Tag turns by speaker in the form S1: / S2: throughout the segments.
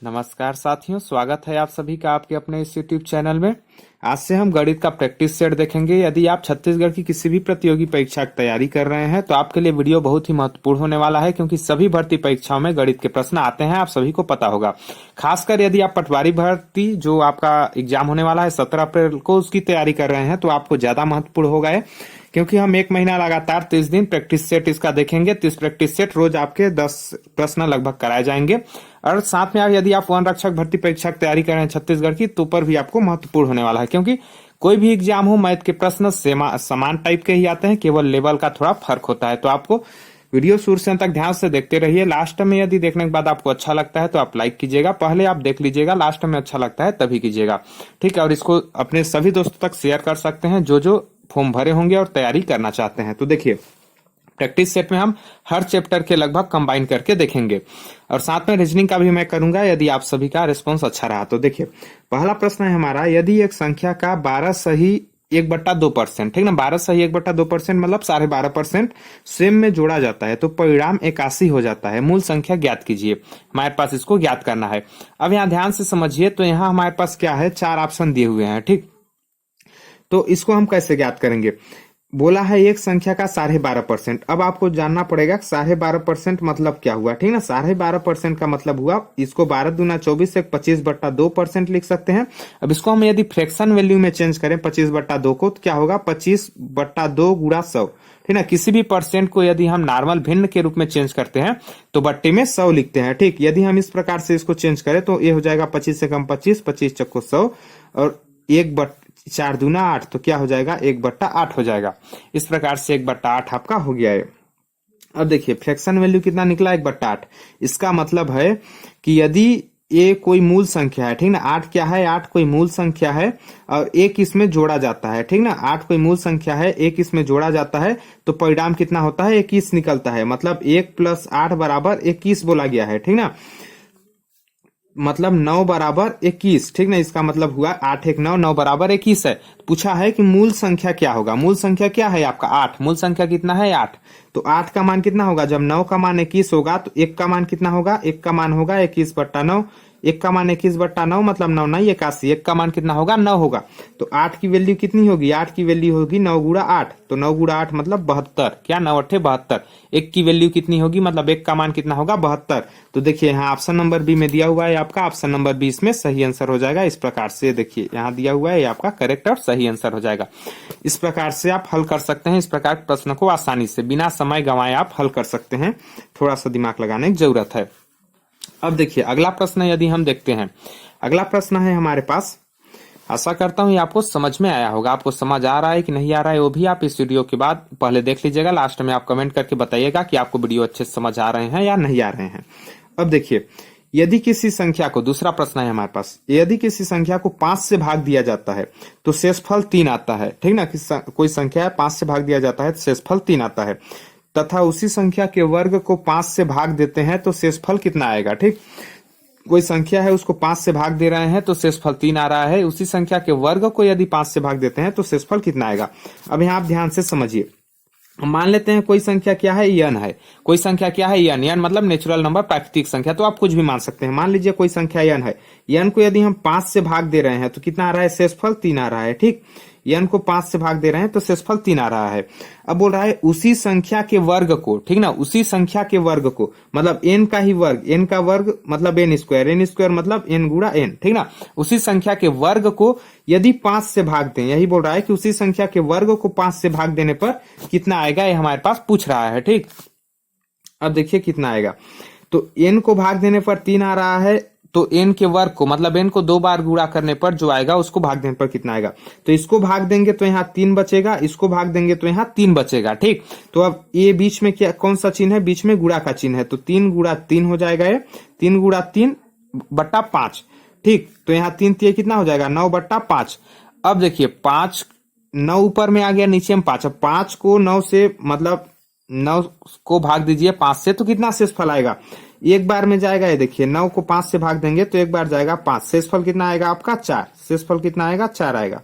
S1: नमस्कार साथियों, स्वागत है आप सभी का आपके अपने इस यूट्यूब चैनल में। आज से हम गणित का प्रैक्टिस सेट देखेंगे। यदि आप छत्तीसगढ़ की किसी भी प्रतियोगी परीक्षा की तैयारी कर रहे हैं तो आपके लिए वीडियो बहुत ही महत्वपूर्ण होने वाला है, क्योंकि सभी भर्ती परीक्षाओं में गणित के प्रश्न आते हैं, आप सभी को पता होगा। खासकर यदि आप पटवारी भर्ती जो आपका एग्जाम होने वाला है 17 अप्रैल को, उसकी तैयारी कर रहे हैं तो आपको ज्यादा महत्वपूर्ण होगा है, क्योंकि हम एक महीना लगातार 30 दिन प्रैक्टिस सेट इसका देखेंगे। 30 प्रैक्टिस सेट रोज आपके 10 प्रश्न लगभग कराए जाएंगे। और साथ में यदि आप वन रक्षक भर्ती परीक्षा की तैयारी कर रहे हैं छत्तीसगढ़ की, तो पर भी आपको महत्वपूर्ण होने वाला है, क्योंकि कोई भी एग्जाम हो मैथ के प्रश्न समान टाइप के ही आते हैं, केवल लेवल का थोड़ा फर्क होता है। तो आपको वीडियो शुरू से अंत तक ध्यान से देखते रहिए। लास्ट में यदि देखने के बाद आपको अच्छा लगता है तो आप लाइक कीजिएगा, पहले आप देख लीजिएगा, लास्ट में अच्छा लगता है तभी कीजिएगा, ठीक है। और इसको अपने सभी दोस्तों तक शेयर कर सकते हैं जो फॉर्म भरे होंगे और तैयारी करना चाहते हैं। तो देखिए, प्रैक्टिस सेट में हम हर चैप्टर के लगभग कंबाइन करके देखेंगे, और साथ में रीजनिंग का भी मैं करूंगा यदि आप सभी का रिस्पॉन्स अच्छा रहा तो। देखिए, पहला प्रश्न है हमारा, यदि एक संख्या का 12 सही 1/2%, ठीक ना, 12 सही 1/2% मतलब 12.5% सेम में जोड़ा जाता है तो परिणाम 81 हो जाता है। मूल संख्या ज्ञात कीजिए। हमारे पास इसको ज्ञात करना है। अब यहाँ ध्यान से समझिए, तो यहाँ हमारे पास क्या है, 4 ऑप्शन दिए हुए हैं, ठीक। तो इसको हम कैसे ज्ञात करेंगे? बोला है एक संख्या का 12.5%। अब आपको जानना पड़ेगा 12.5% मतलब क्या हुआ, ठीक ना। 12.5% का मतलब हुआ, इसको 12 दूना 24 से 25/2% लिख सकते हैं। अब इसको हम यदि फ्रैक्शन वैल्यू में चेंज करें 25/2 को, तो क्या होगा, 25/2 गुणा 100, ठीक ना। किसी भी परसेंट को यदि हम नॉर्मल भिन्न के रूप में चेंज करते हैं तो बट्टे में 100 लिखते हैं, ठीक। यदि हम इस प्रकार से इसको चेंज करें तो ये हो जाएगा 25 से कम 25, 25 चक्को 100, और 4 दूना 8, तो क्या हो जाएगा, 1/8 हो जाएगा। इस प्रकार से 1/8 आपका हो गया है। अब देखिए, फ्रैक्शन वैल्यू कितना निकला, 1/8। इसका मतलब है कि यदि ये कोई मूल संख्या है, ठीक ना, 8 क्या है, 8 कोई मूल संख्या है और एक इसमें जोड़ा जाता है, ठीक ना। 8 कोई मूल संख्या है, एक इसमें जोड़ा जाता है तो परिणाम कितना होता है, 21 निकलता है। मतलब 1 + 8 = 21 बोला गया है, ठीक ना। मतलब 9 = 21, ठीक ना। इसका मतलब हुआ 8 1 9, 9 = 21 है। पूछा है कि मूल संख्या क्या होगा। मूल संख्या क्या है आपका, 8। मूल संख्या कितना है, 8। तो 8 का मान कितना होगा, जब 9 का मान 21 होगा तो 1 का मान कितना होगा, 1 का मान होगा 21/9। 1 का मान 21/9 मतलब 9 9 81। 1 का मान कितना होगा, 9 होगा। तो 8 की वैल्यू कितनी होगी, 8 की वैल्यू होगी 9 गुणा 8। तो 9 गुणा 8 मतलब 72, क्या 9 8 72। 1 की वैल्यू कितनी होगी, मतलब 1 का मान कितना होगा, 72। तो देखिए, यहाँ ऑप्शन नंबर बी में दिया हुआ है आपका, ऑप्शन नंबर बी इसमें सही आंसर हो जाएगा। इस प्रकार से देखिए, यहाँ दिया हुआ है, ये आपका करेक्ट और सही आंसर हो जाएगा। इस प्रकार से आप हल कर सकते हैं। इस प्रकार के प्रश्न को आसानी से बिना समय गंवाए आप हल कर सकते हैं। थोड़ा सा दिमाग लगाने की जरूरत है। अब देखिए, अगला प्रश्न यदि हम देखते हैं, अगला प्रश्न है हमारे पास, आशा करता हूं ये आपको समझ में आया होगा। आपको समझ आ रहा है कि नहीं आ रहा है वो भी आप इस वीडियो के बाद पहले देख लीजिएगा। लास्ट में आप कमेंट करके बताइएगा कि आपको वीडियो अच्छे से समझ आ रहे हैं या नहीं आ रहे हैं। अब देखिए, यदि किसी संख्या को, दूसरा प्रश्न है हमारे पास, यदि किसी संख्या को 5 से भाग दिया जाता है तो शेषफल 3 आता है, ठीक ना। कोई संख्या है 5 से भाग दिया जाता है तो शेषफल 3 आता है, तथा उसी संख्या के वर्ग को 5 से भाग देते हैं तो शेषफल कितना आएगा, ठीक। कोई संख्या है उसको 5 से भाग दे रहे हैं तो शेषफल 3 आ रहा है। उसी संख्या के वर्ग को यदि 5 से भाग देते हैं तो शेषफल कितना आएगा। अब यहाँ आप ध्यान से समझिए। मान लेते हैं कोई संख्या क्या है, n है। कोई संख्या क्या है, n मतलब नेचुरल नंबर, प्राकृतिक संख्या, तो आप कुछ भी मान सकते हैं। मान लीजिए कोई संख्या n है, n को यदि हम 5 से भाग दे रहे हैं तो कितना आ रहा है, शेषफल 3 आ रहा है, ठीक। n को 5 से भाग दे रहे हैं तो शेषफल 3 आ रहा है। अब बोल रहा है उसी संख्या के वर्ग को, ठीक ना, उसी संख्या के वर्ग को, मतलब n का ही वर्ग, n का वर्ग मतलब n स्क्वायर, n स्क्वायर मतलब n गुणा n, ठीक ना। उसी संख्या के वर्ग को यदि 5 से भाग दें, यही बोल रहा है कि उसी संख्या के वर्ग को 5 से भाग देने पर कितना आएगा, ये हमारे पास पूछ रहा है, ठीक। अब देखिए कितना आएगा, तो n को भाग देने पर 3 आ रहा है, तो n के वर्ग को, मतलब n को 2 बार गुणा करने पर जो आएगा उसको भाग देने पर कितना आएगा। तो इसको भाग देंगे तो यहाँ 3 बचेगा, इसको भाग देंगे तो यहाँ 3 बचेगा, ठीक। तो अब ये बीच में क्या, कौन सा चिन्ह है, बीच में गुणा का चिन्ह है, तो 3 गुणा 3 हो जाएगा, ये 3 गुणा 3/5, ठीक। तो यहाँ 3 3 कितना हो जाएगा, 9/5। अब देखिए 5, 9 ऊपर में आ गया, नीचे में 5। अब 5 को 9 से, मतलब 9 को भाग दीजिए 5 से तो कितना शेषफल आएगा, एक बार में जाएगा। ये देखिए 9 को 5 से भाग देंगे तो एक बार जाएगा 5, शेषफल कितना आएगा आपका 4। शेषफल कितना आएगा, 4 आएगा।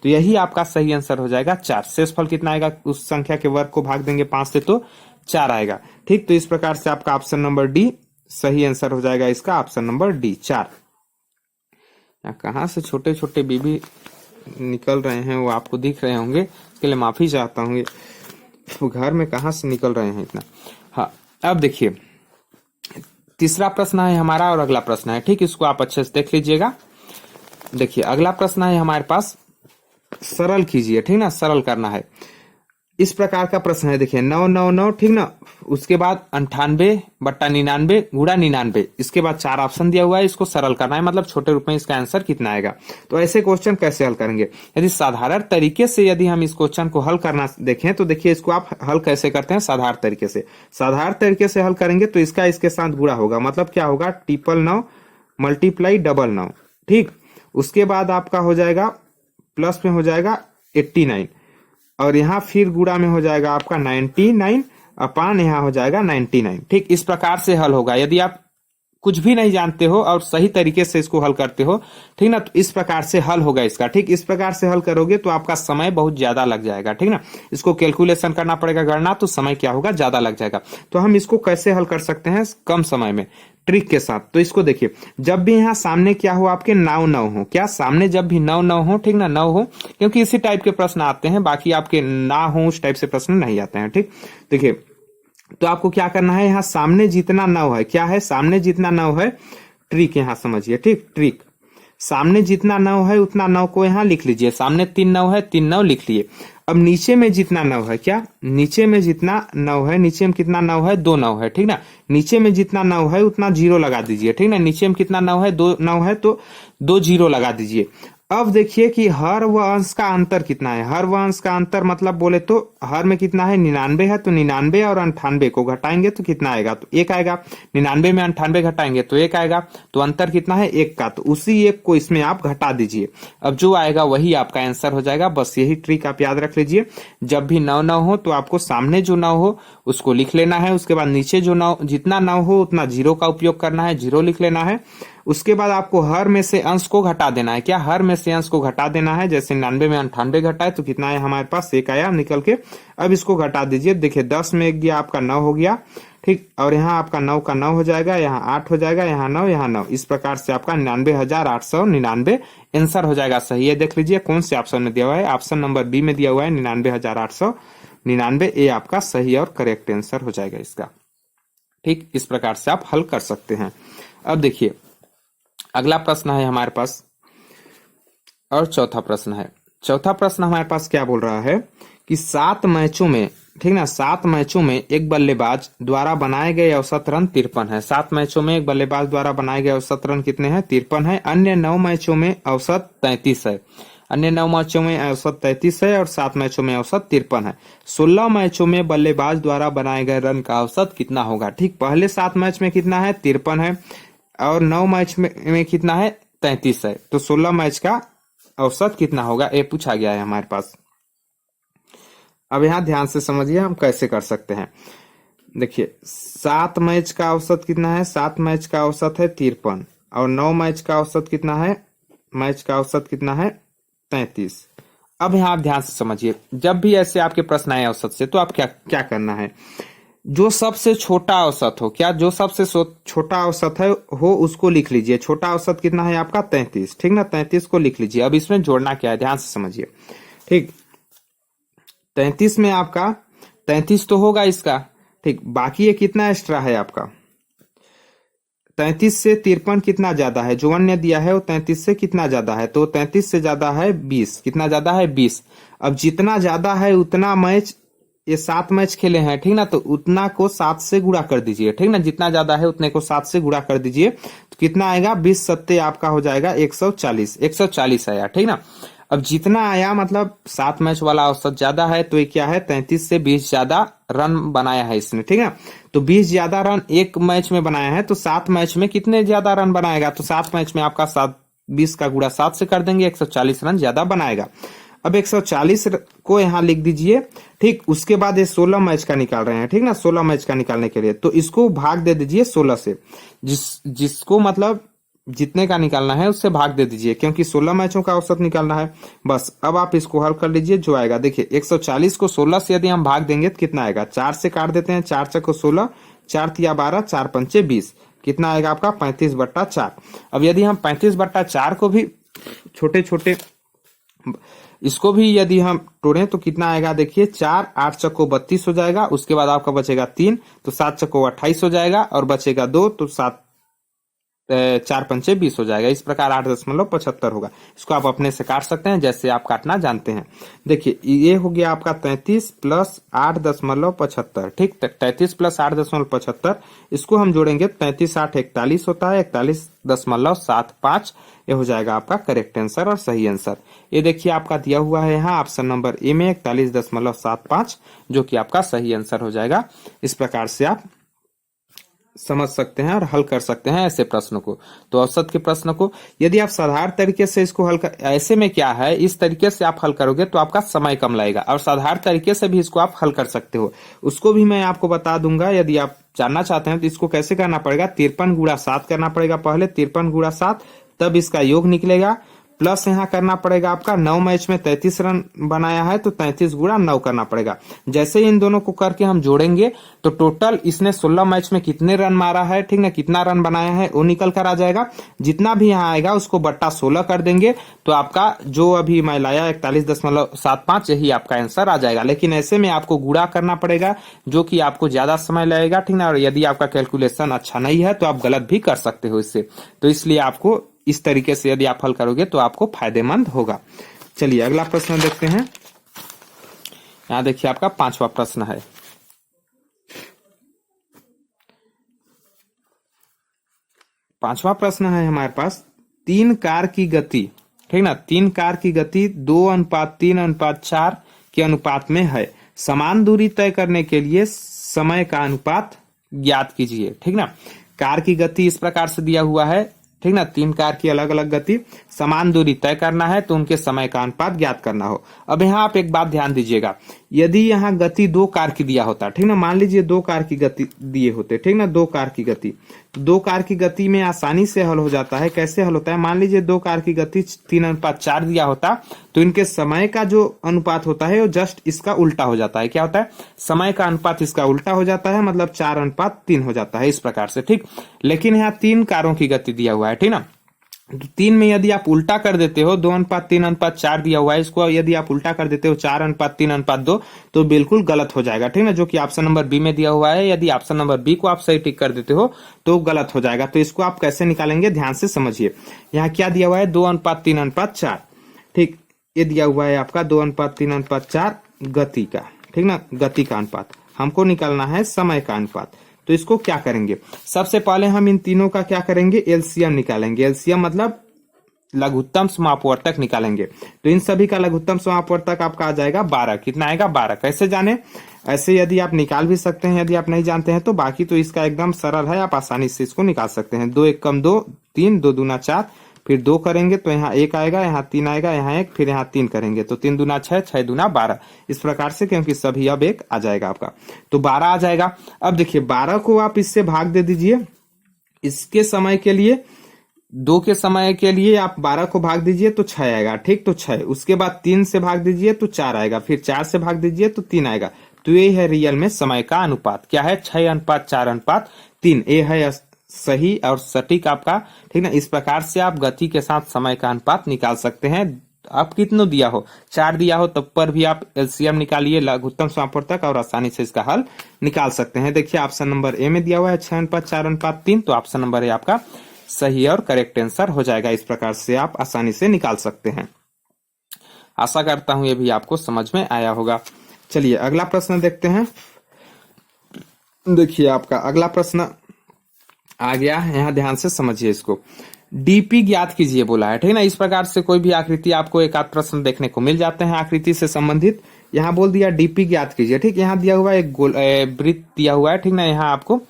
S1: तो यही आपका सही आंसर हो जाएगा 4। शेषफल कितना आएगा, उस संख्या के वर्ग को भाग देंगे 5 से तो 4 आएगा, ठीक। तो इस प्रकार से आपका ऑप्शन नंबर डी सही आंसर हो जाएगा इसका ऑप्शन नंबर डी 4। कहाँ से छोटे छोटे बीबी निकल रहे हैं वो आपको दिख रहे होंगे, इसके लिए माफी चाहता हूँ। तो घर में कहाँ से निकल रहे हैं इतना। हाँ, अब देखिए तीसरा प्रश्न है हमारा और अगला प्रश्न है, ठीक, इसको आप अच्छे से देख लीजिएगा। देखिए अगला प्रश्न है हमारे पास, सरल कीजिए, ठीक ना, सरल करना है। इस प्रकार का प्रश्न है, देखिए 9 9 9, ठीक ना, उसके बाद 98/99 गुणा 99, इसके बाद 4 ऑप्शन दिया हुआ है, इसको सरल करना है, मतलब छोटे रूप में इसका आंसर कितना आएगा। तो ऐसे क्वेश्चन कैसे हल करेंगे, यदि साधारण तरीके से यदि हम इस क्वेश्चन को हल करना देखें तो देखिए इसको आप हल कैसे करते हैं साधारण तरीके से। साधारण तरीके से हल करेंगे तो इसका इसके साथ गुणा होगा, मतलब क्या होगा 999 मल्टीप्लाई 99, ठीक। उसके बाद आपका हो जाएगा प्लस में हो जाएगा 89 और यहाँ फिर गुणा में हो जाएगा आपका 99 अपान यहाँ हो जाएगा 99, ठीक। इस प्रकार से हल होगा। यदि आप कुछ भी नहीं जानते हो और सही तरीके से इसको हल करते हो, ठीक ना, तो इस प्रकार से हल होगा इसका, ठीक। इस प्रकार से हल करोगे तो आपका समय बहुत ज्यादा लग जाएगा, ठीक ना, इसको कैलकुलेशन करना पड़ेगा गणना, तो समय क्या होगा ज्यादा लग जाएगा। तो हम इसको कैसे हल कर सकते हैं कम समय में, ट्रिक के साथ। तो इसको देखिए, जब भी यहाँ सामने क्या हो आपके 9 9 हो, क्या सामने जब भी 9 9 हो, ठीक ना, 9 हो, क्योंकि इसी टाइप के प्रश्न आते हैं, बाकी आपके ना हो उस टाइप से प्रश्न नहीं आते हैं, ठीक। देखिए तो आपको क्या करना है, यहाँ सामने जितना 9 है, क्या है सामने जितना 9 है, ट्रिक यहाँ समझिए, ठीक, ट्रिक। सामने जितना 9 है उतना 9 को यहाँ लिख लीजिए, सामने 3 9 है 3 9 लिख लिए। अब नीचे में जितना 9 है, क्या नीचे में जितना 9 है, नीचे में कितना 9 है 2 9 है, ठीक ना, नीचे में जितना 9 है उतना 0 लगा दीजिए, ठीक ना, नीचे में कितना 9 है 2 9 है तो 2 0 लगा दीजिए। अब देखिए कि हर व अंश का अंतर कितना है, हर व अंश का अंतर मतलब बोले तो हर में कितना है 99 है, तो 99 और 98 को घटाएंगे तो कितना आएगा, तो 1 आएगा। 99 में 98 घटाएंगे तो 1 आएगा, तो अंतर कितना है 1 का, तो उसी 1 को इसमें आप घटा दीजिए। अब जो आएगा वही आपका आंसर हो जाएगा। बस यही ट्रिक आप याद रख लीजिए, जब भी 9 9 हो तो आपको सामने जो 9 हो उसको लिख लेना है, उसके बाद नीचे जो 9 जितना 9 हो उतना 0 का उपयोग करना है, 0 लिख लेना है। उसके बाद आपको हर में से अंश को घटा देना है, क्या हर में से अंश को घटा देना है, जैसे 99 में 98 घटाए तो कितना है हमारे पास 1 आया निकल के। अब इसको घटा दीजिए, देखिए 10 में 1 गया आपका 9 हो गया, ठीक, और यहाँ आपका 9 का 9 हो जाएगा, यहाँ 8 हो जाएगा, यहाँ 9 यहाँ 9, इस प्रकार से आपका 99,899 आंसर हो जाएगा। सही है, देख लीजिए कौन से ऑप्शन में दिया हुआ है, ऑप्शन नंबर बी में दिया हुआ है 99,899, ये आपका सही और करेक्ट आंसर हो जाएगा इसका, ठीक। इस प्रकार से आप हल कर सकते हैं। अब देखिए अगला प्रश्न है हमारे पास और चौथा प्रश्न है। चौथा प्रश्न हमारे पास क्या बोल रहा है कि 7 मैचों में, ठीक ना, 7 मैचों में एक बल्लेबाज द्वारा बनाए गए औसत रन 53 है। 7 मैचों में एक बल्लेबाज द्वारा बनाए गए औसत रन कितने हैं 53 है। अन्य 9 मैचों में औसत 33 है, अन्य 9 मैचों में औसत 33 है और 7 मैचों में औसत 53 है। 16 मैचों में बल्लेबाज द्वारा बनाए गए रन का औसत कितना होगा, ठीक। पहले 7 मैच में कितना है 53 है और 9 मैच में कितना है 33 है, तो 16 मैच का औसत कितना होगा ये पूछा गया है हमारे पास। अब यहाँ ध्यान से समझिए हम कैसे कर सकते हैं। देखिए 7 मैच का औसत कितना है, 7 मैच का औसत है 53 और 9 मैच का औसत कितना है, मैच का औसत कितना है 33। अब यहाँ आप ध्यान से समझिए, जब भी ऐसे आपके प्रश्न आए औसत से तो आप क्या करना है, जो सबसे छोटा औसत हो, क्या जो सबसे छोटा औसत है हो उसको लिख लीजिए। छोटा औसत कितना है आपका 33, ठीक ना, 33 को लिख लीजिए। अब इसमें जोड़ना क्या है ध्यान से समझिए, ठीक। 33 में आपका 33 तो होगा इसका, ठीक, बाकी ये कितना एक्स्ट्रा है आपका 33 से 53 कितना ज्यादा है, जो अन्य दिया है वो 33 से कितना ज्यादा है, तो 33 से ज्यादा है 20, कितना ज्यादा है 20। अब जितना ज्यादा है उतना मैच, ये 7 मैच खेले हैं, ठीक ना, तो उतना को 7 से गुणा कर दीजिए, ठीक ना, जितना ज्यादा है उतने को 7 से गुणा कर दीजिए, तो कितना आएगा 20 सत्ते आपका हो जाएगा 140, 140 आया, ठीक ना। अब जितना आया मतलब 7 मैच वाला औसत ज्यादा है, तो ये क्या है 33 से 20 ज्यादा रन बनाया है इसने, ठीक है। तो 20 ज्यादा रन एक मैच में बनाया है, तो 7 मैच में कितने ज्यादा रन बनाएगा, तो 7 मैच में आपका 20 का गुणा 7 से कर देंगे, 140 रन ज्यादा बनाएगा। अब 140 को यहाँ लिख दीजिए, ठीक। उसके बाद ये 16 मैच का निकाल रहे हैं, ठीक ना, 16 मैच का निकालने के लिए तो इसको भाग दे दीजिए 16 से, जिसको मतलब जितने का निकालना है उससे भाग दे दीजिए, क्योंकि 16 मैचों का औसत निकालना है। बस अब आप इसको हल कर लीजिए, जो आएगा देखिए 140 को 16 से यदि हम भाग देंगे तो कितना आएगा, 4 से काट देते हैं, 4 चक को 16, 4 तिया 12, 4 पंचे 20, कितना आएगा आपका 35/4। अब यदि हम 35/4 को भी छोटे छोटे इसको भी यदि हम तोड़ें तो कितना आएगा, देखिए 4 8 चक्को 32 हो जाएगा, उसके बाद आपका बचेगा 3 तो 7 चक्को 28 हो जाएगा, और बचेगा 2 तो 4 पंचे 20 हो जाएगा। इस प्रकार 8.75 होगा। इसको आप अपने से काट सकते हैं जैसे आप काटना जानते हैं। देखिए ये हो गया आपका 33 प्लस 8.75, ठीक। 33 प्लस 8.75, इसको हम जोड़ेंगे 33 8 41 होता है, 41.75 ये हो जाएगा आपका करेक्ट आंसर और सही आंसर। ये देखिए आपका दिया हुआ है यहाँ ऑप्शन नंबर ए में 41.75, जो कि आपका सही आंसर हो जाएगा। इस प्रकार से आप समझ सकते हैं और हल कर सकते हैं ऐसे प्रश्नों को। तो औसत के प्रश्न को यदि आप साधारण तरीके से इसको हल कर, ऐसे में क्या है, इस तरीके से आप हल करोगे तो आपका समय कम लगेगा, और साधारण तरीके से भी इसको आप हल कर सकते हो, उसको भी मैं आपको बता दूंगा। यदि आप जानना चाहते हैं तो इसको कैसे करना पड़ेगा, 53 गुणा 7 करना पड़ेगा पहले, 53 गुणा 7, तब इसका योग निकलेगा, प्लस यहाँ करना पड़ेगा आपका 9 मैच में 33 रन बनाया है तो 33 गुणा 9 करना पड़ेगा। जैसे इन दोनों को करके हम जोड़ेंगे तो टोटल इसने 16 मैच में कितने रन मारा है, ठीक ना, कितना रन बनाया है वो निकल कर आ जाएगा। जितना भी यहाँ आएगा उसको बट्टा 16 कर देंगे तो आपका जो अभी मैं लाया 41.75 यही आपका आंसर आ जाएगा। लेकिन ऐसे में आपको गुणा करना पड़ेगा जो कि आपको ज्यादा समय लगेगा, ठीक ना, और यदि आपका कैलकुलेशन अच्छा नहीं है तो आप गलत भी कर सकते हो इससे। तो इसलिए आपको इस तरीके से यदि आप हल करोगे तो आपको फायदेमंद होगा। चलिए अगला प्रश्न देखते हैं। यहां देखिए आपका 5वां प्रश्न है। 5वां प्रश्न है हमारे पास, 3 कार की गति, ठीक ना, 3 कार की गति 2:3:4 के अनुपात में है। समान दूरी तय करने के लिए समय का अनुपात ज्ञात कीजिए, ठीक ना। कार की गति इस प्रकार से दिया हुआ है, ठीक ना, 3 कार की अलग अलग गति, समान दूरी तय करना है तो उनके समय का अनुपात ज्ञात करना हो। अब यहाँ आप एक बात ध्यान दीजिएगा, यदि यहाँ गति 2 कार की दिया होता, ठीक ना, मान लीजिए 2 कार की गति दिए होते, ठीक ना, 2 कार की गति, 2 कार की गति में आसानी से हल हो जाता है। कैसे हल होता है, मान लीजिए 2 कार की गति 3:4 दिया होता तो इनके समय का जो अनुपात होता है वो जस्ट इसका उल्टा हो जाता है। क्या होता है, समय का अनुपात इसका उल्टा हो जाता है, मतलब 4:3 हो जाता है इस प्रकार से, ठीक। लेकिन यहाँ 3 कारों की गति दिया हुआ है, ठीक ना, तो 3 में यदि आप उल्टा कर देते हो, 2:3:4 दिया हुआ है, इसको यदि आप उल्टा कर देते हो 4:3:2 तो बिल्कुल गलत हो जाएगा, ठीक ना, जो कि ऑप्शन नंबर बी में दिया हुआ है। यदि ऑप्शन नंबर बी को आप सही टिक कर देते हो तो गलत हो जाएगा। तो इसको आप कैसे निकालेंगे, ध्यान से समझिए। यहाँ क्या दिया हुआ है, 2:3:4, ठीक, ये दिया हुआ है आपका 2:3:4 गति का, ठीक ना, गति का अनुपात। हमको निकालना है समय का अनुपात। तो इसको क्या करेंगे, सबसे पहले हम इन तीनों का क्या करेंगे, एलसीएम निकालेंगे। एलसीएम मतलब लघुत्तम समापवर्तक निकालेंगे। तो इन सभी का लघुत्तम समापवर्तक आपका आ जाएगा 12। कितना आएगा, 12। कैसे जाने, ऐसे यदि आप निकाल भी सकते हैं, यदि आप नहीं जानते हैं तो। बाकी तो इसका एकदम सरल है, आप आसानी से इसको निकाल सकते हैं। 2 1 कम 2 3, 2 दूना 4, फिर 2 करेंगे तो यहाँ 1 आएगा, यहाँ 3 आएगा, यहाँ 1, फिर यहाँ 3 करेंगे तो 3 दूना 6, 6 दूना 12, इस प्रकार से, क्योंकि सभी अब 1 आ जाएगा आपका, तो 12 आ जाएगा। अब देखिए 12 को आप इससे भाग दे दीजिए, इसके समय के लिए, 2 के समय के लिए आप 12 को भाग दीजिए तो 6 आएगा, ठीक, तो 6। उसके बाद 3 से भाग दीजिए तो 4 आएगा, फिर 4 से भाग दीजिए तो 3 आएगा। तो ये है रियल में समय का अनुपात, क्या है, 6:4:3। ये है सही और सटीक आपका, ठीक ना। इस प्रकार से आप गति के साथ समय का अनुपात निकाल सकते हैं। आप कितनों दिया हो, 4 दिया हो तब पर भी आप एलसीएम निकालिए, लघुत्तम समापवर्तक, और आसानी से इसका हल निकाल सकते हैं। देखिए ऑप्शन नंबर ए में दिया हुआ है 6:4:3, तो ऑप्शन नंबर ए आपका सही और करेक्ट आंसर हो जाएगा। इस प्रकार से आप आसानी से निकाल सकते हैं। आशा करता हूं ये भी आपको समझ में आया होगा। चलिए अगला प्रश्न देखते हैं। देखिए आपका अगला प्रश्न आ गया, यहाँ ध्यान से समझिए इसको। डीपी ज्ञात कीजिए बोला है, ठीक ना। इस प्रकार से कोई भी आकृति आपको एक आध प्रश्न देखने को मिल जाते हैं आकृति से संबंधित। यहाँ बोल दिया डीपी ज्ञात कीजिए, ठीक। यहाँ दिया हुआ है एक गोल वृत्त दिया हुआ है, ठीक ना। यहाँ आपको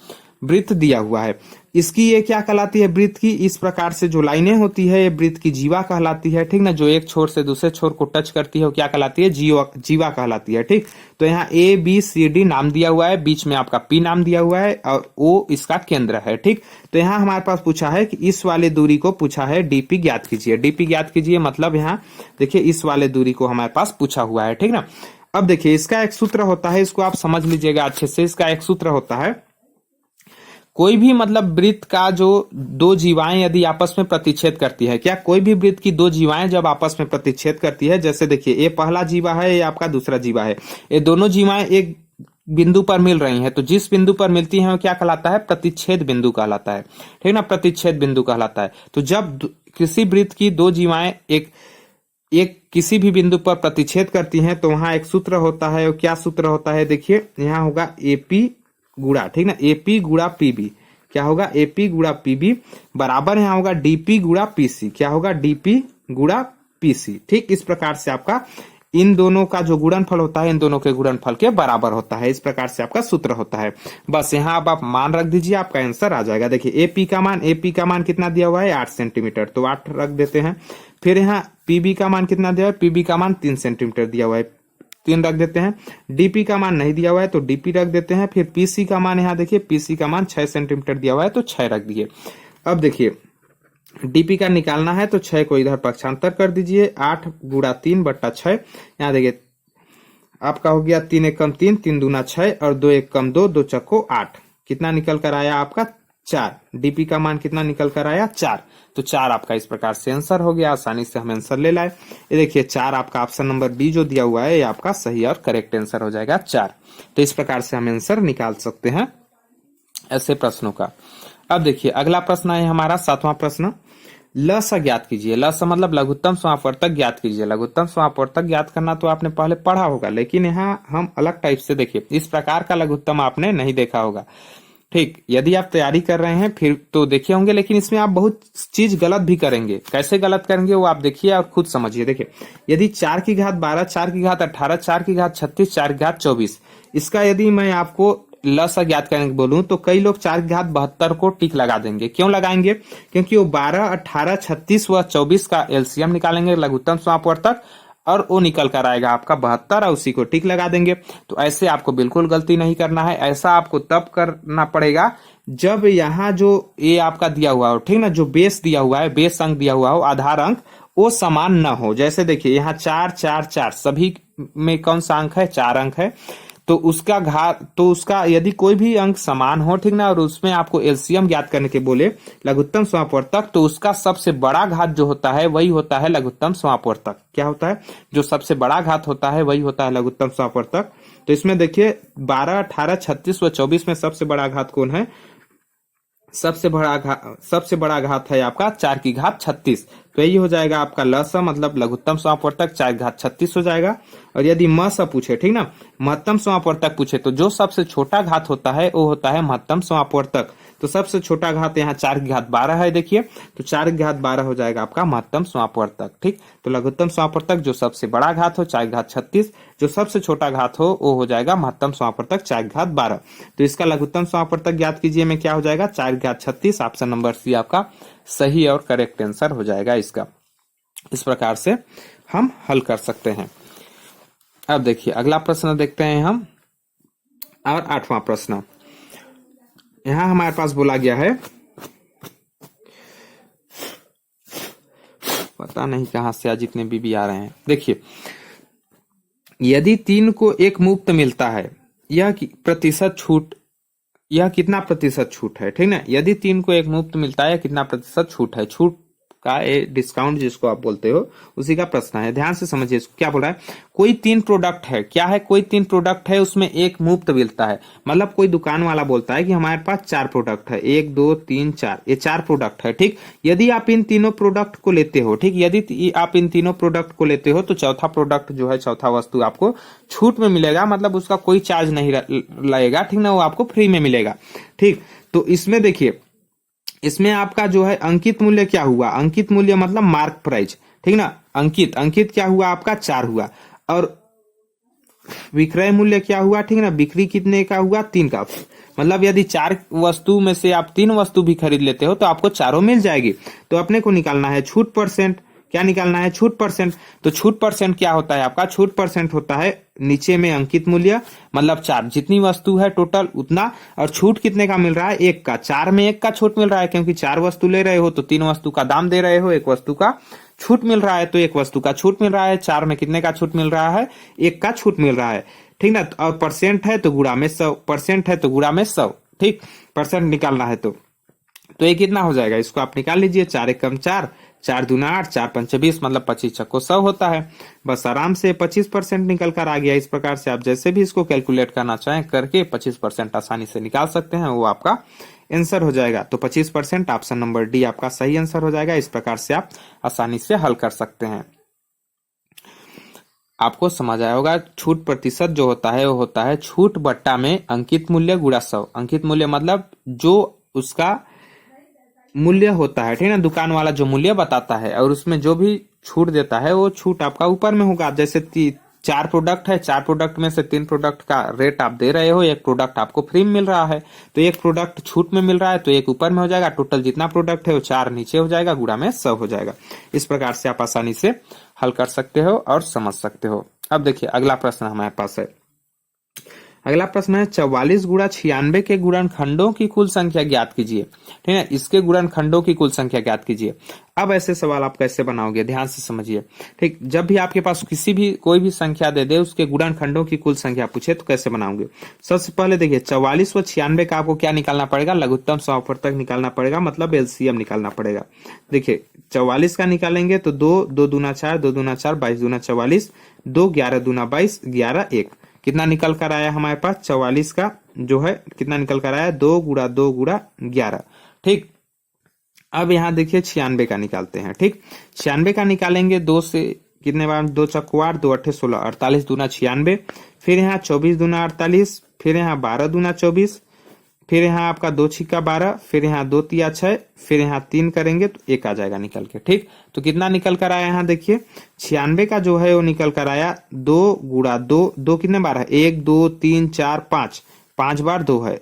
S1: वृत्त दिया हुआ है, इसकी ये क्या कहलाती है, वृत्त की इस प्रकार से जो लाइनें होती है ये वृत्त की जीवा कहलाती है, ठीक ना। जो एक छोर से दूसरे छोर को टच करती है वो क्या कहलाती है, जीवा कहलाती है, ठीक। तो यहाँ ए बी सी डी नाम दिया हुआ है, बीच में आपका पी नाम दिया हुआ है, और ओ इसका केंद्र है, ठीक। तो यहाँ हमारे पास पूछा है कि इस वाले दूरी को पूछा है डीपी ज्ञात कीजिए। डीपी ज्ञात कीजिए मतलब यहाँ देखिए इस वाले दूरी को हमारे पास पूछा हुआ है, ठीक ना। अब देखिए इसका एक सूत्र होता है, इसको आप समझ लीजिएगा अच्छे से। इसका एक सूत्र होता है, कोई भी मतलब वृत्त का जो दो जीवाएं यदि आपस में प्रतिच्छेद करती है, क्या कोई भी वृत्त की दो जीवाएं जब आपस में प्रतिच्छेद करती है, जैसे देखिए ये पहला जीवा है, ये आपका दूसरा जीवा है, ये दोनों जीवाएं एक बिंदु पर मिल रही हैं, तो जिस बिंदु पर मिलती हैं वो क्या कहलाता है? प्रतिच्छेद बिंदु कहलाता है, ठीक ना, प्रतिच्छेद बिंदु कहलाता है। तो जब किसी वृत्त की दो जीवाएं एक किसी भी बिंदु पर प्रतिच्छेद करती हैं तो वहां एक सूत्र होता है, और क्या सूत्र होता है? देखिए यहाँ होगा एपी गुणा, ठीक ना, एपी गुणा पीबी, क्या होगा? एपी गुणा पीबी बराबर यहाँ होगा डीपी गुणा पीसी, क्या होगा? डीपी गुणा पीसी। ठीक, इस प्रकार से आपका इन दोनों का जो गुणनफल होता है इन दोनों के गुणनफल के बराबर होता है, इस प्रकार से आपका सूत्र होता है। बस यहाँ अब आप मान रख दीजिए, आपका आंसर आ जाएगा। देखिए एपी का मान कितना दिया हुआ है? 8 सेंटीमीटर, तो 8 रख देते हैं। फिर यहाँ पीबी का मान कितना दिया हुआ है? पीबी का मान 3 सेंटीमीटर दिया हुआ है, 3 रख देते हैं। डीपी का मान नहीं दिया हुआ है तो डीपी रख देते हैं। फिर पीसी का मान, यहाँ देखिए पीसी का मान 6 सेंटीमीटर दिया हुआ है तो 6 रख दिए। अब देखिए डीपी का निकालना है तो 6 को इधर पक्षांतर कर दीजिए, 8 गुणा 3 बट्टा 6। यहाँ देखिए आपका हो गया 3 एक कम 3, 3 दूना 6 और 2 एक कम 2, 2 चक्को 8। कितना निकल कर आया आपका? 4। डीपी का मान कितना निकल कर आया? 4। तो 4 आपका इस प्रकार से आंसर हो गया। आसानी से हम आंसर ले लाए। ये देखिए 4 आपका ऑप्शन नंबर बी जो दिया हुआ है ये आपका सही और करेक्ट आंसर हो जाएगा 4। तो इस प्रकार से हम आंसर निकाल सकते हैं ऐसे प्रश्नों का। अब देखिए अगला प्रश्न है हमारा 7वां प्रश्न। लस ज्ञात कीजिए। लस मतलब लघुत्तम समापवर्तक ज्ञात कीजिए। लघुत्तम समापवर्तक ज्ञात करना तो आपने पहले पढ़ा होगा, लेकिन यहाँ हम अलग टाइप से देखिए, इस प्रकार का लघुत्तम आपने नहीं देखा होगा। ठीक, यदि आप तैयारी कर रहे हैं फिर तो देखे होंगे, लेकिन इसमें आप बहुत चीज गलत भी करेंगे। कैसे गलत करेंगे वो आप देखिए और खुद समझिए। देखिए यदि 4 की घात 12, 4 की घात 18, 4 की घात 36, 4 की घात 24, इसका यदि मैं आपको लस ज्ञात करने बोलूं तो कई लोग 4 की घात 72 को टिक लगा देंगे। क्यों लगाएंगे? क्योंकि वो 12, 18, 36 व 24 का एलसीएम निकालेंगे लघुत्तम समापवर्तक और वो निकल कर आएगा आपका 72 और उसी को टिक लगा देंगे। तो ऐसे आपको बिल्कुल गलती नहीं करना है। ऐसा आपको तब करना पड़ेगा जब यहाँ जो ये आपका दिया हुआ हो, ठीक ना, जो बेस दिया हुआ है, बेस अंक दिया हुआ हो, आधार अंक वो समान न हो। जैसे देखिए यहाँ 4, 4, 4 सभी में कौन सा अंक है? 4 अंक है। तो उसका घात, तो उसका यदि कोई भी अंक समान हो, ठीक ना, और उसमें आपको एलसीएम ज्ञात करने के बोले लघुत्तम समापवर्तक, तो उसका सबसे बड़ा घात जो होता है वही होता है लघुत्तम समापवर्तक। क्या होता है? जो सबसे बड़ा घात होता है वही होता है लघुत्तम समापवर्तक। तो इसमें देखिए 12, 18, 36 व 24 में सबसे बड़ा घात कौन है? सबसे बड़ा घात है आपका 4 की घात 36। तो यही हो जाएगा आपका लस मतलब लघुत्तम समापवर्तक 4 की घात 36 हो जाएगा। और यदि मस पूछे, ठीक ना, महत्तम समापवर्तक पूछे तो जो सबसे छोटा घात होता है वो होता है महत्तम समापवर्तक। तो सबसे छोटा घात यहाँ 4 की घात 12 है। देखिए तो 4 की घात 12 हो जाएगा आपका महत्तम समापवर्तक। ठीक, तो लघुत्तम समापवर्तक जो सबसे बड़ा घात हो 4 की घात 36, जो सबसे छोटा घात हो वो हो जाएगा महत्तम समापवर्तक 4 की घात 12। तो इसका लघुत्तम समापवर्तक ज्ञात कीजिए में क्या हो जाएगा? 4 की घात 36। ऑप्शन नंबर सी आपका सही और करेक्ट आंसर हो जाएगा इसका। इस प्रकार से हम हल कर सकते हैं। अब देखिए अगला प्रश्न देखते हैं हम, और 8वां प्रश्न। यहां हमारे पास बोला गया है, पता नहीं कहां से आज इतने बीबी आ रहे हैं। देखिए यदि 3 को 1 मुफ्त मिलता है, यह प्रतिशत छूट, यह कितना प्रतिशत छूट है? ठीक ना, यदि 3 को 1 मुफ्त मिलता है कितना प्रतिशत छूट है? छूट का डिस्काउंट जिसको आप बोलते हो उसी का प्रश्न है। ध्यान से समझिए क्या बोल रहा है। कोई 3 प्रोडक्ट है, क्या है? कोई 3 प्रोडक्ट है, उसमें 1 मुफ्त मिलता है। मतलब कोई दुकान वाला बोलता है कि हमारे पास 4 प्रोडक्ट है, 1, 2, 3, 4, ये 4 प्रोडक्ट है। ठीक, यदि आप इन तीनों प्रोडक्ट को लेते हो, ठीक, यदि आप इन तीनों प्रोडक्ट को लेते हो तो चौथा प्रोडक्ट जो है, चौथा वस्तु आपको छूट में मिलेगा। मतलब उसका कोई चार्ज नहीं लगेगा, ठीक ना, वो आपको फ्री में मिलेगा। ठीक, तो इसमें देखिए, इसमें आपका जो है अंकित मूल्य क्या हुआ? अंकित मूल्य मतलब मार्क प्राइस, ठीक ना, अंकित क्या हुआ आपका? 4 हुआ। और विक्रय मूल्य क्या हुआ? ठीक ना, बिक्री कितने का हुआ? 3 का। मतलब यदि 4 वस्तु में से आप 3 वस्तु भी खरीद लेते हो तो आपको चारों मिल जाएगी। तो अपने को निकालना है छूट परसेंट। क्या निकालना है? छूट परसेंट। तो छूट परसेंट क्या होता है आपका? छूट परसेंट होता है नीचे में अंकित मूल्य मतलब 4, जितनी वस्तु है टोटल उतना, और छूट कितने का मिल रहा है? 1 का। 4 में 1 का छूट मिल रहा है, क्योंकि 4 वस्तु ले रहे हो तो 3 वस्तु का दाम दे रहे हो, 1 वस्तु का छूट मिल रहा है, तो 1 वस्तु का छूट मिल रहा है। 4 में कितने का छूट मिल रहा है? 1 का छूट मिल रहा है। ठीक ना, और परसेंट है तो गुणा में 100, परसेंट है तो गुणा में 100, ठीक, परसेंट निकालना है तो ये कितना हो जाएगा, इसको आप निकाल लीजिए। 4 एकम 4, 4 दूना 8, 4 पंचे 20, मतलब 25 छक्को 100 होता है। बस आराम से 25% निकल कर आ गया। इस प्रकार से आप जैसे भी इसको कैलकुलेट करना चाहें करके 25% आसानी से निकाल सकते हैं, वो आपका आंसर हो जाएगा। तो 25% ऑप्शन नंबर डी आपका सही आंसर हो जाएगा। इस प्रकार से आप आसानी से हल कर सकते हैं। आपको समझ आया होगा। छूट प्रतिशत जो होता है वो होता है छूट बट्टा में अंकित मूल्य गुणा 100। अंकित मूल्य मतलब जो उसका मूल्य होता है, ठीक है ना, दुकान वाला जो मूल्य बताता है और उसमें जो भी छूट देता है वो छूट आपका ऊपर में होगा। जैसे 4 प्रोडक्ट है, 4 प्रोडक्ट में से 3 प्रोडक्ट का रेट आप दे रहे हो, एक प्रोडक्ट आपको फ्री में मिल रहा है, तो एक प्रोडक्ट छूट में मिल रहा है तो एक ऊपर में हो जाएगा। टोटल जितना प्रोडक्ट है वो 4 नीचे हो जाएगा, गुणा में 100 हो जाएगा। इस प्रकार से आप आसानी से हल कर सकते हो और समझ सकते हो। अब देखिए अगला प्रश्न हमारे पास है। अगला प्रश्न है 44 गुणा 96 के गुणनखंडों की कुल संख्या ज्ञात कीजिए। ठीक है, इसके गुणनखंडों की कुल संख्या ज्ञात कीजिए। अब ऐसे सवाल आप कैसे बनाओगे, ध्यान से समझिए। ठीक, जब भी आपके पास कोई भी संख्या दे दे, उसके गुणनखंडों की कुल संख्या पूछे तो कैसे बनाओगे। सबसे पहले देखिए 44 व 96 का आपको क्या निकालना पड़ेगा, लघुत्तम समापवर्तक निकालना पड़ेगा, मतलब एलसीएम निकालना पड़ेगा। देखिए 44 का निकालेंगे तो 2 दूना 4, 2 दूना 4, 22 दूना 44, 2 11 दूना 22, 11 1, कितना निकल कर आया हमारे पास 44 का जो है कितना निकल कर आया 2 गुणा 2 गुणा 11। ठीक, अब यहाँ देखिए 96 का निकालते हैं। ठीक, 96 का निकालेंगे 2 से कितने बार, 2 चक्को 8, 2 अट्ठे 16, 48 दूना 96, फिर यहाँ 24 दूना 48, फिर यहाँ 12 दूना 24, फिर यहाँ आपका 2 छिक्का 12, फिर यहाँ 2 तिया 6, फिर यहाँ 3 करेंगे तो 1 आ जाएगा निकल के। ठीक, तो कितना निकल कर आया यहाँ देखिए 96 का जो है वो निकल कर आया 2 गुणा 2, 2 कितने बार है, 1 2 3 4 5, 5 बार 2 है,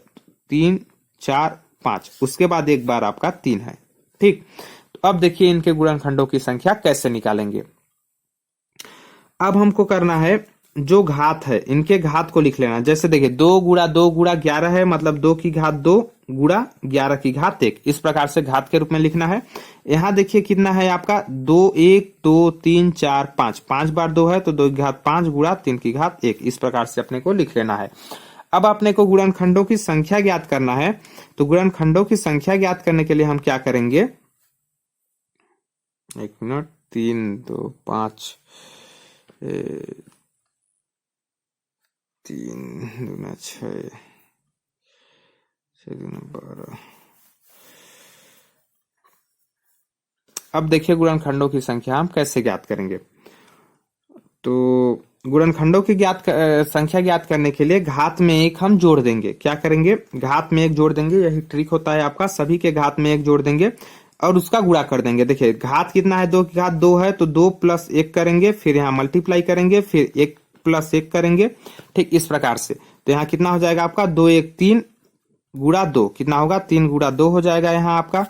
S1: 3 4 5, उसके बाद एक बार आपका 3 है। ठीक, तो अब देखिए इनके गुणनखंडों की संख्या कैसे निकालेंगे। अब हमको करना है जो घात है इनके घात को लिख लेना। जैसे देखिए 2 गुणा 2 गुणा 11 है, मतलब 2 की घात 2 गुणा 11 की घात 1, इस प्रकार से घात के रूप में लिखना है। यहाँ देखिए कितना है आपका 2 1 2 3 4 5, 5 बार 2 है तो 2 की घात 5 गुणा 3 की घात 1, इस प्रकार से अपने को लिख लेना है। अब अपने को गुणनखंडों की संख्या ज्ञात करना है, तो गुणनखंडों की संख्या ज्ञात करने के लिए हम क्या करेंगे, 1 मिनट, 3 2 5 3 दूना 6, 6 दूना 12। अब देखिए गुणनखंडों की संख्या हम कैसे ज्ञात करेंगे। तो गुणनखंडों की संख्या ज्ञात करने के लिए घात में 1 हम जोड़ देंगे। क्या करेंगे, घात में 1 जोड़ देंगे, यही ट्रिक होता है आपका। सभी के घात में 1 जोड़ देंगे और उसका गुणा कर देंगे। देखिए घात कितना है, 2 की घात 2 है तो 2 + 1 करेंगे, फिर यहाँ मल्टीप्लाई करेंगे, फिर 1 + 1 करेंगे। ठीक, इस प्रकार से तो यहाँ कितना हो जाएगा आपका 2 1 3 गुणा 2, कितना होगा 3 गुणा 2 हो जाएगा यहाँ आपका।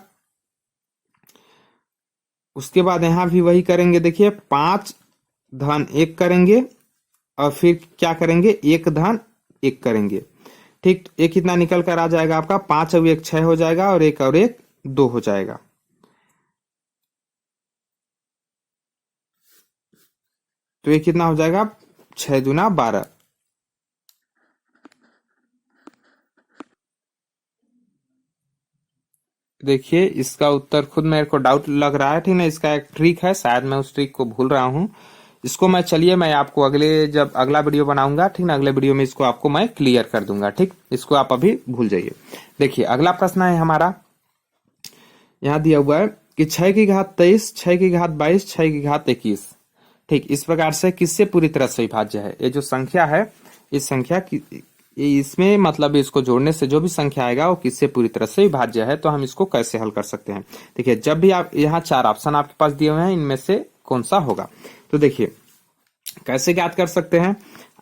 S1: उसके बाद यहाँ भी वही करेंगे, देखिए 5 धन 1 करेंगे और फिर क्या करेंगे 1 धन 1 करेंगे। ठीक, ये कितना निकल कर आ जाएगा आपका 5 और 1 6 हो जाएगा और 1 और 1 2 हो जाएगा। तो ये कितना हो जाएगा 6 दूना 12। देखिए इसका उत्तर खुद मेरे को डाउट लग रहा है, ठीक ना। इसका एक ट्रिक है, शायद मैं उस ट्रिक को भूल रहा हूँ। इसको मैं आपको जब अगला वीडियो बनाऊंगा, ठीक ना, अगले वीडियो में इसको आपको मैं क्लियर कर दूंगा। ठीक, इसको आप अभी भूल जाइए। देखिए अगला प्रश्न है हमारा, यहाँ दिया हुआ है कि 6 की घात 23, 6 की घात 22, 6 की घात 21। ठीक, इस प्रकार से किससे पूरी तरह से विभाज्य है। ये जो संख्या है, इस संख्या की इसमें मतलब इसको जोड़ने से जो भी संख्या आएगा वो किससे पूरी तरह से विभाज्य है। तो हम इसको कैसे हल कर सकते हैं। देखिए जब भी आप यहाँ 4 ऑप्शन आपके पास दिए हुए हैं, इनमें से कौन सा होगा। तो देखिए कैसे ज्ञात कर सकते हैं।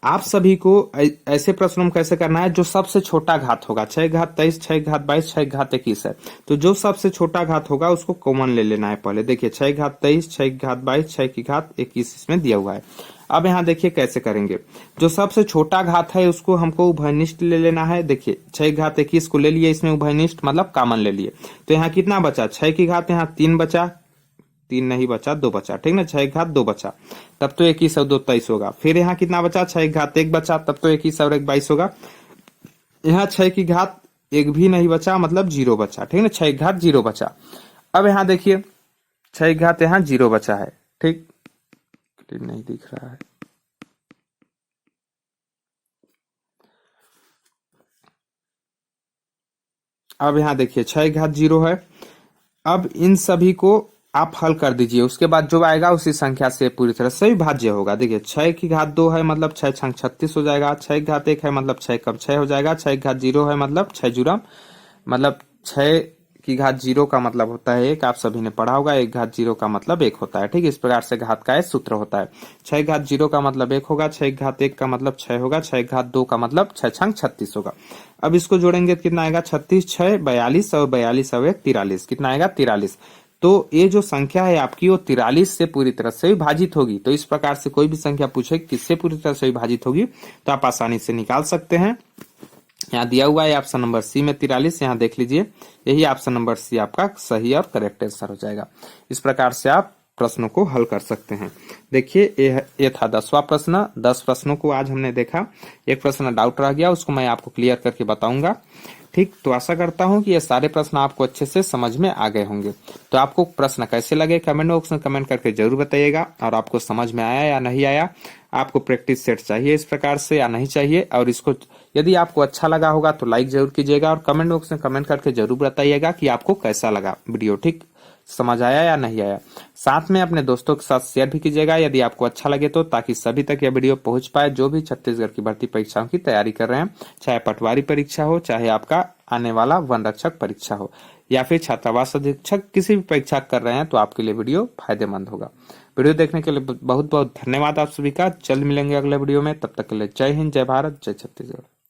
S1: आप सभी को ऐसे प्रश्नों में कैसे करना है, जो सबसे छोटा घात होगा, 6 की घात 23, 6 की घात 22, 6 की घात 21 है, तो जो सबसे छोटा घात होगा उसको कॉमन ले लेना है पहले। देखिए 6 की घात 23, 6 की घात 22, 6 की घात 21 इसमें दिया हुआ है। अब यहाँ देखिए कैसे करेंगे, जो सबसे छोटा घात है उसको हमको उभयनिष्ठ ले लेना है। देखिए 6 की घात 21 को ले लिए, इसमें उभयनिष्ठ मतलब कॉमन ले लिए, तो यहाँ कितना बचा 6 की घात, यहाँ 3 बचा, 3 नहीं बचा 2 बचा, ठीक ना, 6 की घात 2 बचा, तब तो 21 और 2 23 होगा। फिर यहाँ कितना बचा 6 की घात 1 बचा, तब तो 21 और 1 22 होगा। यहाँ 6 की घात एक भी नहीं बचा, मतलब 0 बचा। ठीक है ना, 6 की घात 0 बचा। अब यहाँ देखिए 6 की घात यहाँ 0 बचा है। ठीक, नहीं दिख रहा है। अब यहाँ देखिए 6 की घात 0 है। अब इन सभी को आप हल कर दीजिए, उसके बाद जो आएगा उसी संख्या से पूरी तरह से विभाज्य होगा। देखिए 6 की घात 2 है, मतलब 6 छंग 36 हो जाएगा। 6 की घात 1 है, मतलब 6 कम 6 हो जाएगा। 6 की घात 0 है, मतलब 6 जुरम, मतलब 6 की घात 0 का मतलब होता है 1, आप सभी ने पढ़ा होगा। 1 घात 0 का मतलब 1 होता है। ठीक, इस प्रकार से घात का सूत्र होता है। 6 की घात 0 का मतलब 1 होगा। 6 की घात 1 का मतलब 6 होगा। 6 की घात 2 का मतलब 6 छंग 36 होगा। अब इसको जोड़ेंगे तो कितना आएगा, 36 6 42 और 42 और 1 43, कितना आएगा 43। तो ये जो संख्या है आपकी वो 43 से पूरी तरह से विभाजित होगी। तो इस प्रकार से कोई भी संख्या पूछे किससे पूरी तरह से विभाजित होगी तो आप आसानी से निकाल सकते हैं। यहाँ दिया हुआ है ऑप्शन नंबर सी में 43, यहाँ देख लीजिए, यही ऑप्शन नंबर सी आपका सही और करेक्ट आंसर हो जाएगा। इस प्रकार से आप प्रश्नों को हल कर सकते हैं। देखिए ये था 10वां प्रश्न। 10 प्रश्नों को आज हमने देखा। एक प्रश्न डाउट रह गया, उसको मैं आपको क्लियर करके बताऊंगा। ठीक, तो आशा करता हूं कि ये सारे प्रश्न आपको अच्छे से समझ में आ गए होंगे। तो आपको प्रश्न कैसे लगे कमेंट बॉक्स में कमेंट करके जरूर बताइएगा। और आपको समझ में आया या नहीं आया, आपको प्रैक्टिस सेट चाहिए इस प्रकार से या नहीं चाहिए, और इसको यदि आपको अच्छा लगा होगा तो लाइक जरूर कीजिएगा और कमेंट बॉक्स में कमेंट करके जरूर बताइएगा कि आपको कैसा लगा वीडियो। ठीक, समझ आया या नहीं आया। साथ में अपने दोस्तों के साथ शेयर भी कीजिएगा यदि आपको अच्छा लगे तो, ताकि सभी तक यह वीडियो पहुंच पाए जो भी छत्तीसगढ़ की भर्ती परीक्षाओं की तैयारी कर रहे हैं, चाहे पटवारी परीक्षा हो, चाहे आपका आने वाला वन रक्षक परीक्षा हो, या फिर छात्रावास अधीक्षक, किसी भी परीक्षा कर रहे हैं तो आपके लिए वीडियो फायदेमंद होगा। वीडियो देखने के लिए बहुत बहुत धन्यवाद आप सभी का। जल्द मिलेंगे अगले वीडियो में, तब तक के लिए जय हिंद, जय भारत, जय छत्तीसगढ़।